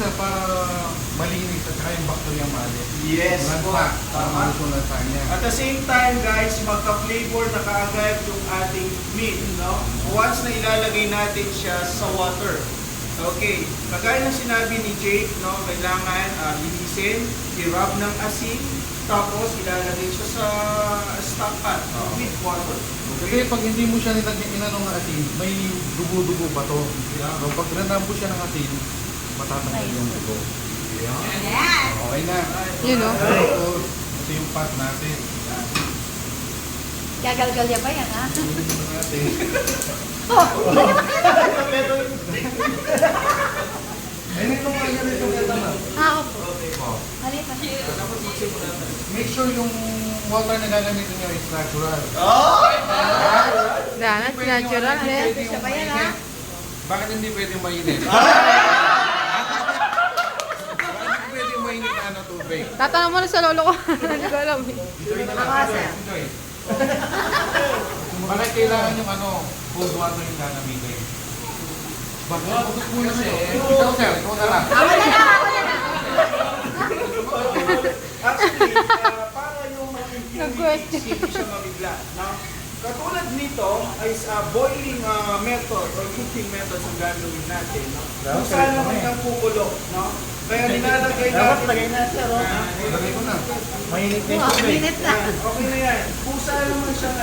sir, para malinis at saka yung bacteria maalis. Yes po. Lansa, para malis yung lansa niya. At the same time guys, magka-flavor na kaagad yung ating meat, no? Once na ilalagay natin siya sa water. Okay, kagaya ng sinabi ni Jake, no, kailangan linisin, i-rub ng asin, tapos ilalagay siya sa stock pot with water. Kasi pag hindi mo siya nilagyan ng asin, may dugo-dugo pa to. So pag rinambo siya ng asin, matatanggal yung dugo. Okay na. Yun o. Tapos, ito yung pot natin. Gagalgal niya ba yan, ha? Ito natin. Ay, nitong kanya nito kaya na. Opo. Oh. Halika. Make sure yung water na gagamitin nyo is natural. Danas, natural. Siya ba yan, ha? Bakit hindi pwede mainit? Bakit hindi pwede mainit na ano tubig? Tatanong mo na sa lolo ko. Hindi ko alam eh. Enjoy na lang. Enjoy. Bakit kailangan yung ano, cold water yung gagamitin? Bakit? Pagod muna siya eh. Ikaw sir, ikaw na lang. Ako na lang, ako na lang. Actually, para yung mga ingredients, hindi siya mabigla. No? Katulad nito is boiling method or cooking method ang gagawin natin. No? Kung saan naman yung kukulo. No? Kaya nilalagay natin. Lagay na sir, oh. Lagay ko na. Mainit na yung Wow, tubig. minute na. Okay na yan. Kung saan naman siyang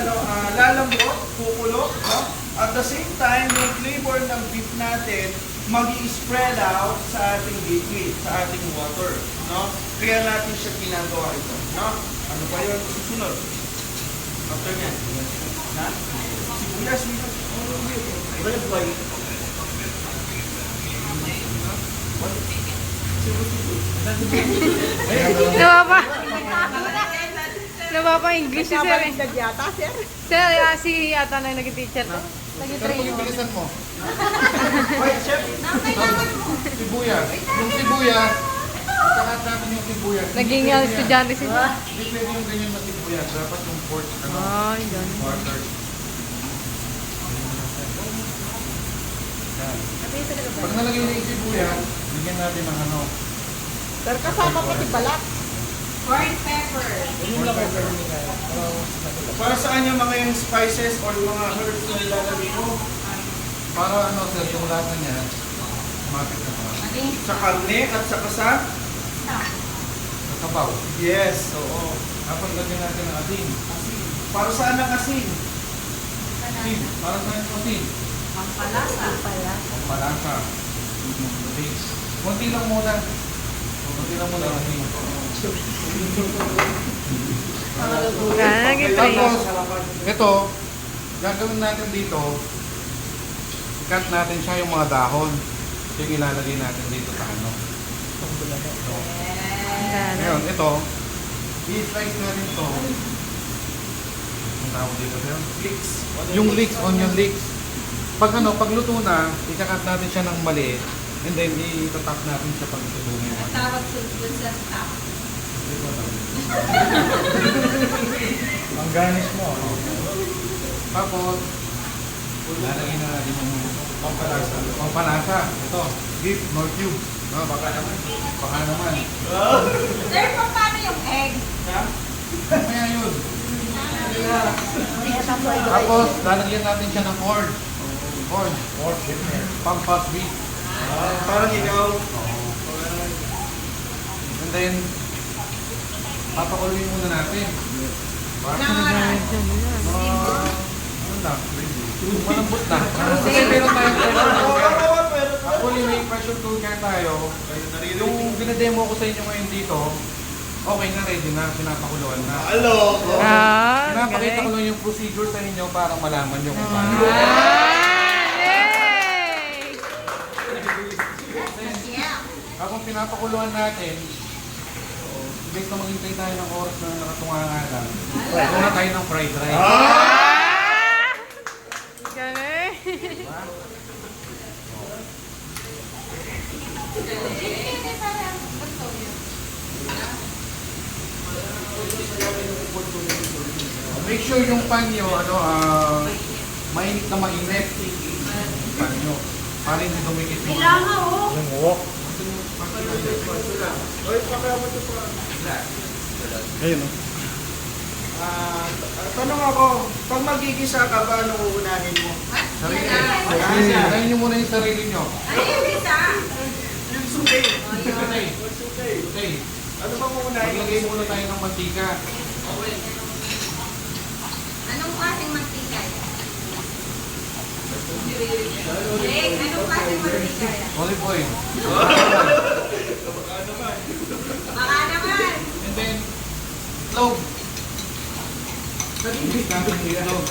lalambot, kukulo. No? At the same time, yung flavor ng beef natin mag-i-spread out sa ating liquid, sa ating water. No? Kaya natin siya ginagawa ito. No? Ano pa yun? Susunod. After yan. Na? Sibuyas. Red white. Nababa English si sir eh. Nabaliktad yata, sir. Sir, si yata na yung nag-teacher to. Pero Nag-train mo. pag-ibilisan mo, Wait, chef. sibuyas. Yung sibuyas, ikakat natin yung sibuyas. Naging estudyante si sir. Hindi pwede yung ganyan na sibuyas. Dapat yung pork, ano, Ay, ganun. water. Yan. Pag nalagay na yung sibuyas, bigyan natin ng ano. Sir, kasama pati balat. Corn pepper. Para saan yung mga yung spices or mga herbs na nilalagay mo? Para ano sir, yung lasa niya, mapit na pa. Sa karne at saka sa? Sa sabaw. Yes, oo. Tapos lagyan natin ng asin. Para saan ang asin? Asin. Para sa yung asin. Pampalasa. Pampalasa. Taste. Kunti lang muna. Kunti lang muna ang asin. Nag-train. Tapos, ito, gagawin natin dito, cut natin siya yung mga dahon. Ito yung ilalagay natin dito sa ano. So, ngayon, ito, i-slice natin ito. Ang tawag dito sir? Leeks. Yung leeks, onion leeks. Pag ano, pag luto na, ikakat natin siya ng maliit. And then, i-tatap natin siya pag ito yung ano. Tawag sa staff. Ang garnish mo. Tapos, lalagay na natin yung pampalasa. Pampalasa. Ito, beef, nor cube. No, baka naman. Baka naman. Sir, paano yung egg? Ha? Kaya yun. Tapos, lalagyan natin siya ng corn. Corn. Pampas beef. Parang ikaw. And then, papakuloyin muna natin. Bakit? Ano lang? Malambot na. Kasi meron tayong pressure cooker. Actually, may pressure cooker tayo. Yung binademo ko sa inyo ngayon dito, okay na, ready na, pinapakuluan na. Hello. Pinapakita ko lang yung procedure sa inyo para malaman nyo kung paano. Habang pinapakuluan natin, imbes na maghintay tayo ng oras na nakatunga nga lang, muna tayo ng fried rice. Galing. Diba? Make sure yung pan nyo, mainit na mainit. Pan nyo. Para hindi dumikit yung Kailangan oh. Yung wok. mo ito pa. Ayun o. Tanong ako, pag magigisa ka ba, anong uunahin mo? Sarili. Ay, Unahin nyo muna yung sarili nyo. yung isa. Yung sukay. Okay. Sukay. Okay. Ano bang uunahin mo? Maglagay muna tayo ng mantika. Anong klaseng mantika yan? Jake, anong klaseng mantika yan? Olive oil. Baka naman. And then, itlog. Ibig natin yung itlog.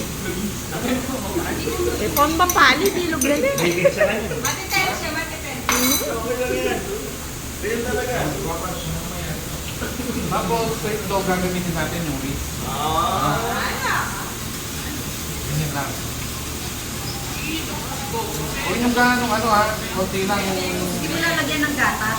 Eh, pon ba pali, bilog na rin. Matitay siya, matitay. Okay lang yan. Real talaga. Tapos, sa itlog, gagamitin natin yung wheat. Ano? Ganyan lang. Huwag yung ganong ano ha, konti lang yung... Hindi mo lalagyan ng gatas.